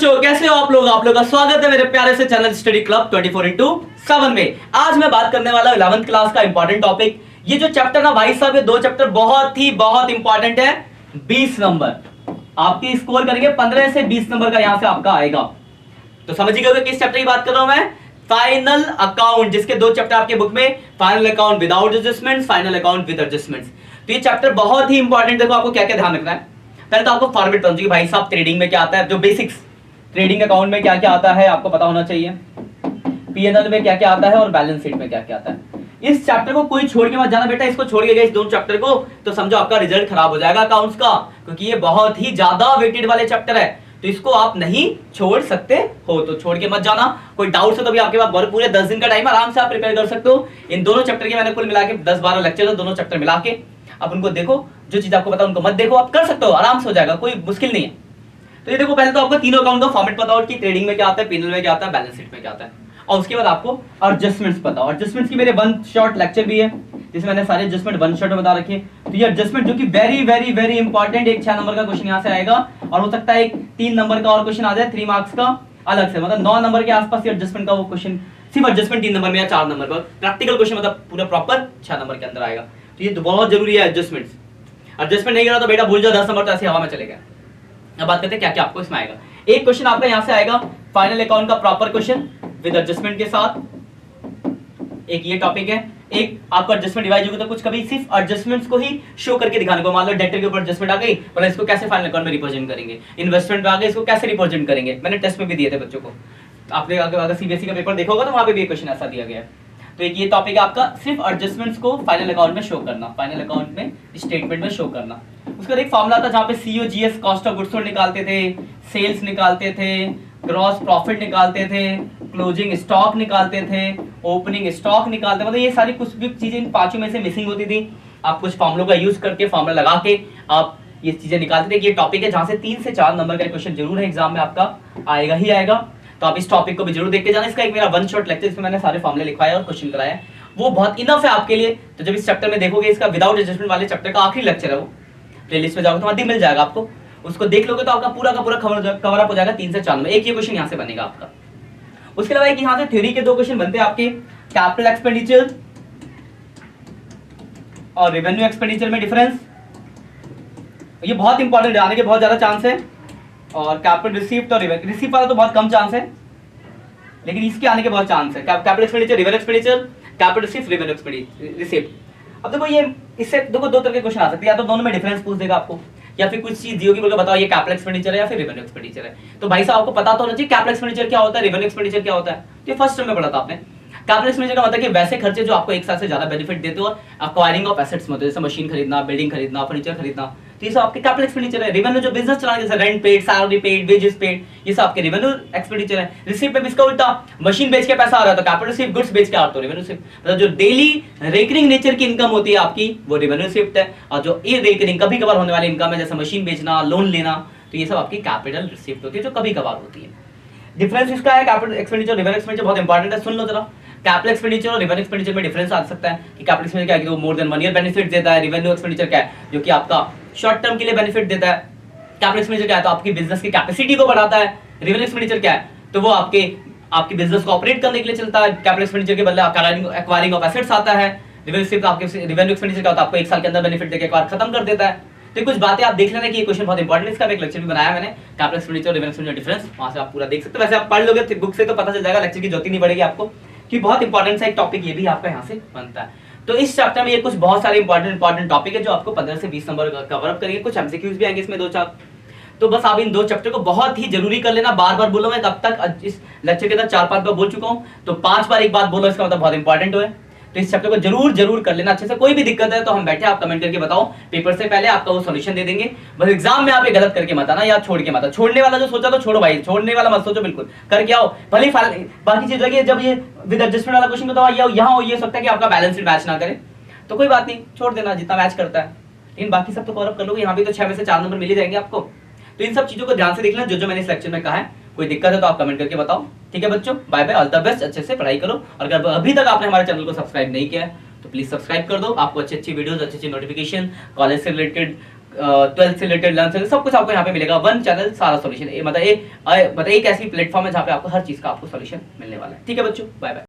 बच्चों, कैसे हो आप लोग? आप लोग का स्वागत है मेरे प्यारे से चैनल स्टडी क्लब 24x7 में। आज मैं बात करने वाला हूं 11th क्लास का इंपॉर्टेंट टॉपिक। ये जो चैप्टर ना भाई साहब, ये दो चैप्टर बहुत इंपॉर्टेंट है। 20 नंबर आपकी स्कोर करेंगे, 15 से 20 नंबर का यहां से आपका आएगा। तो समझिएगा किस चैप्टर की बात कर रहा हूं मैं। फाइनल अकाउंट, जिसके दो चैप्टर आपके बुक में, final account without adjustments, final account with adjustments. तो ये चैप्टर बहुत ही इंपॉर्टेंट। देखो आपको क्या क्या ध्यान रखना है। पहले तो आपको फॉर्मेट समझिए भाई साहब, ट्रेडिंग में क्या आता है, जो बेसिक्स ट्रेडिंग अकाउंट में क्या क्या आता है आपको पता होना चाहिए, पीएनएल में क्या क्या आता है और बैलेंस शीट में क्या क्या आता है। इस चैप्टर को कोई छोड़ के मत जाना बेटा। इसको छोड़ के गए इस दोनों चैप्टर को तो समझो आपका रिजल्ट खराब हो जाएगा अकाउंट्स का, क्योंकि ये बहुत ही ज्यादा वेटेड वाले चैप्टर है। तो इसको आप नहीं छोड़ सकते हो, तो छोड़ के मत जाना। कोई डाउट है तो भी आपके पास पूरे 10 दिन का टाइम, आराम से आप प्रिपेयर कर सकते हो। इन दोनों चैप्टर के मैंने कुल मिला के 10-12 लेक्चर है, दोनों चैप्टर मिला के आप उनको देखो। जो चीज आपको पता उनको मत देखो, आप कर सकते हो, आराम से हो जाएगा, कोई मुश्किल नहीं है। तो ये देखो, पहले तो आपको तीनों अकाउंट का फॉर्मेट पता हो कि ट्रेडिंग में क्या आता है, पीएनएल में क्या आता है, बैलेंस शीट में क्या आता है, और उसके बाद आपको एडजस्टमेंट्स पता हो। एडजस्टमेंट्स की मेरे वन शॉट लेक्चर भी है, जिसमें मैंने सारे एडजस्टमेंट वन शॉट में बता रखे। तो ये एडजस्टमेंट जो कि वेरी इंपॉर्टेंट, एक 6 नंबर का क्वेश्चन यहाँ से आएगा, और हो सकता है एक 3 नंबर का और क्वेश्चन आ जाए 3 मार्क्स का अलग से, मतलब 9 नंबर के आसपास एडजस्टमेंट का वो क्वेश्चन, सिर्फ एडजस्टमेंट 3 नंबर में या 4 नंबर पर। प्रैक्टिकल क्वेश्चन मतलब पूरा प्रॉपर 6 नंबर के अंदर आएगा। तो ये तो बहुत जरूरी है एडजस्टमेंट्स। एडजस्टमेंट नहीं करा तो बेटा भूल जाओ, 10 नंबर तो ऐसे हवा में चले गए। अब बात करते हैं क्या क्या आपको इसमें आएगा। एक क्वेश्चन आपका यहां से आएगा फाइनल अकाउंट का प्रॉपर क्वेश्चन विद एडजस्टमेंट के साथ, एक ये टॉपिक है। एक आपको एडजस्टमेंट डिवाइड होगा तो कुछ कभी सिर्फ एडजस्टमेंट्स को ही शो करके दिखाने को, मान लो डेटर के ऊपर एडजस्टमेंट आ गई, पर इसको कैसे फाइनल अकाउंट में रिप्रेजेंट करेंगे, इन्वेस्टमेंट में आ गए, इसको कैसे रिप्रेजेंट करेंगे। मैंने टेस्ट में भी दिए थे बच्चों को, आपने अगर सीबीएसई का पेपर देखा होगा तो वहां पे भी क्वेश्चन ऐसा दिया गया है। तो एक ये टॉपिक है आपका, सिर्फ एडजस्टमेंट्स को फाइनल अकाउंट में शो करना, फाइनल अकाउंट में स्टेटमेंट में शो करना। उसका एक फॉर्मूला था जहां पे COGS cost of goods sold निकालते थे, सेल्स निकालते थे, ग्रॉस प्रॉफिट निकालते थे, क्लोजिंग स्टॉक निकालते थे, ओपनिंग स्टॉक निकालते, मतलब ये सारी कुछ भी चीजें इन पांचों में से मिसिंग होती थी। आप कुछ फॉर्मूलों का यूज करके, फॉर्मूला लगा के आप ये चीजें निकालते थे। ये टॉपिक है जहां से 3 से 4 नंबर का क्वेश्चन जरूर है एग्जाम में आपका आएगा ही आएगा। तो आप इस टॉपिक को भी जरूर देख के जाना। इसका एक मेरा वन शॉट लेक्चर, इसमें मैंने सारे फॉर्मूले लिखवाए और क्वेश्चन कराया है, वो बहुत इनफ है आपके लिए। तो जब इस चैप्टर में देखोगे, इसका विदाउट एडजस्टमेंट वाले चैप्टर का आखिरी लेक्चर है, वो प्लेलिस्ट में जाओगे तो वहां मिल जाएगा आपको, उसको देख लोगे तो आपका पूरा का पूरा कवर अप हो जाएगा 3 से 4 में। एक ये क्वेश्चन यहाँ से बनेगा आपका। उसके अलावा एक यहाँ से थ्योरी के 2 क्वेश्चन बनते हैं आपके, कैपिटल एक्सपेंडिचर और रेवेन्यू एक्सपेंडिचर में डिफरेंस। ये बहुत इंपॉर्टेंट है, आने के बहुत ज्यादा चांस है। और कैपिटल रिसीप्ट और रिसीप्ट वाला तो बहुत कम चांस है, लेकिन इसके आने के बहुत चांस है। Capital expenditure, revenue expenditure, capital receipt, revenue expenditure, receipt. अब देखो ये इससे देखो 2 तरह के क्वेश्चन आ सकते हैं, या तो दोनों में डिफरेंस पूछ देगा आपको, या फिर कुछ चीज दियोगी बोलकर बताओ ये कैपिटल एक्सपेंडिचर है या फिर रेवेन्यू एक्सपेंडिचर है। तो भाई साहब आपको पता तो होना चाहिए कैपिटल एक्सपेंडिचर क्या होता है, रेवेन्यू एक्सपेंडिचर क्या होता है। तो ये फर्स्ट टर्म में पढ़ा था आपने। कैपिटल एक्सपेंडिचर का मतलब कि वैसे खर्चे जो आपको एक साल से ज्यादा बेनिफिट देते हो, एक्वायरिंग ऑफ एसेट्स में, जैसे मशीन खरीदना, बिल्डिंग खरीदना, फर्नीचर खरीदना, तो ये सब आपके कैपिटल एक्सपेंडिचर है। रेवेन्यू जो बिजनेस चलाने, जैसे rent paid, salary paid, wages paid, ये सब आपके रेवेन्यू एक्सपेंडिचर है। रिसीप्ट में भी इसका उल्टा, मशीन बेच के पैसा आ रहा है तो कैपिटल रिसीप्ट, गुड्स बेच के आ रहा तो रेवेन्यू रिसीप्ट। मतलब जो डेली रेकरिंग नेचर की इनकम होती है आपकी, वो रेवेन्यू रिसीप्ट है। और जो इरेकरिंग कभी कभार होने वाली इनकम है, जैसे मशीन बेचना, लोन लेना, तो ये सब आपकी कैपिटल रिसीप्ट होती है, जो कभी कभार होती है। डिफरेंस इसका है कैपिटल एक्सपेंडिचर, रेवेन्यू एक्सपेंडिचर, बहुत इंपॉर्टेंट है, सुन लो जरा। कैपिटल एक्सपेंडिचर और रेवेन्यू एक्सपेंडिचर में डिफरेंस आ सकता है कि कैपिटल एक्सपेंडिचर क्या है कि वो मोर देन 1 ईयर बेनिफिट देता है, रेवेन्यू एक्सपेंडिचर क्या है जो कि आपका शॉर्ट टर्म के लिए बेनिफिट देता है। कैपिटल एक्सपेंडिचर क्या है तो आपकी बिजनेस की कैपेसिटी को बढ़ाता है। रेवेन्यू एक्सपेंडिचर क्या है तो वो आपके बिजनेस को ऑपरेट करने के लिए चलता है। कैपिटल एक्सपेंडिचर के बदले एक्वायरिंग ऑफ एसेट्स आता है। रेवेन्यू एक्सपेंडिचर क्या होता है आपको 1 साल के अंदर बेनिफिट देकर एक बार खत्म कर देता है। तो कुछ बातें आप देख लेना कि ये क्वेश्चन बहुत इंपॉर्टेंट है, इसका एक लेक्चर भी बनाया मैंने, कैपिटल एक्सपेंडिचर और रेवेन्यू एक्सपेंडिचर डिफरेंस, वहां से आप पूरा देख सकते हो। वैसे आप पढ़ लोगे बुक से तो पता चल जाएगा, लेक्चर की जरूरत नहीं पड़ेगी आपको, कि बहुत इंपॉर्टेंट सा एक टॉपिक ये भी आपका यहाँ से बनता है। तो इस चैप्टर में ये कुछ बहुत सारे इंपॉर्टेंट टॉपिक है जो आपको 15 से 20 नंबर कवर अप करेंगे। कुछ एमसीक्यूज भी आएंगे इसमें 2-4। तो बस आप इन 2 चैप्टर को बहुत ही जरूरी कर लेना। बार बार बोलो, मैं तब तक इस लेक्चर के अंदर 4-5 बार बोल चुका हूँ, तो 5 बार एक बात बोलो, इसका मतलब बहुत इंपॉर्टेंट है। तो इस चैप्टर को जरूर कर लेना अच्छे से। कोई भी दिक्कत है तो हम बैठे, आप कमेंट करके बताओ, पेपर से पहले आपका वो सॉल्यूशन दे देंगे। बस एग्जाम में आप ये गलत करके मत आना या छोड़ के मत आना। छोड़ने वाला जो सोचा तो छोड़ो भाई, छोड़ने वाला मत सोचो, बिल्कुल करके आओ। भले बाकी चीज लगी, जब ये विद एडजस्टमेंट वाला क्वेश्चन बताओ यहाँ हो, ये सकता है कि आपका बैलेंस मैच ना करे, तो कोई बात नहीं, छोड़ देना जितना मैच करता है। लेकिन बाकी सब तो कवर अप कर लोगे, यहाँ भी तो 6 में से 4 नंबर मिल ही जाएंगे आपको। तो इन सब चीजों को ध्यान से देख लेना, जो मैंने इस लेक्चर में कहा है। कोई दिक्कत है तो आप कमेंट करके बताओ। ठीक है बच्चों, bye bye, all the best, अच्छे से पढ़ाई करो। और अगर अभी तक आपने हमारे चैनल को सब्सक्राइब नहीं किया है तो प्लीज सब्सक्राइब कर दो। आपको अच्छी वीडियोस, अच्छी नोटिफिकेशन, कॉलेज से रिलेटेड 12th से रिलेटेड, 11th से सब कुछ आपको यहाँ पे मिलेगा। वन चैनल सारा सॉल्यूशन, मतलब एक ऐसी प्लेटफॉर्म है जहाँ पे आपको हर चीज का आपको सॉल्यूशन मिलने वाला है। ठीक है बच्चों, बाय बाय।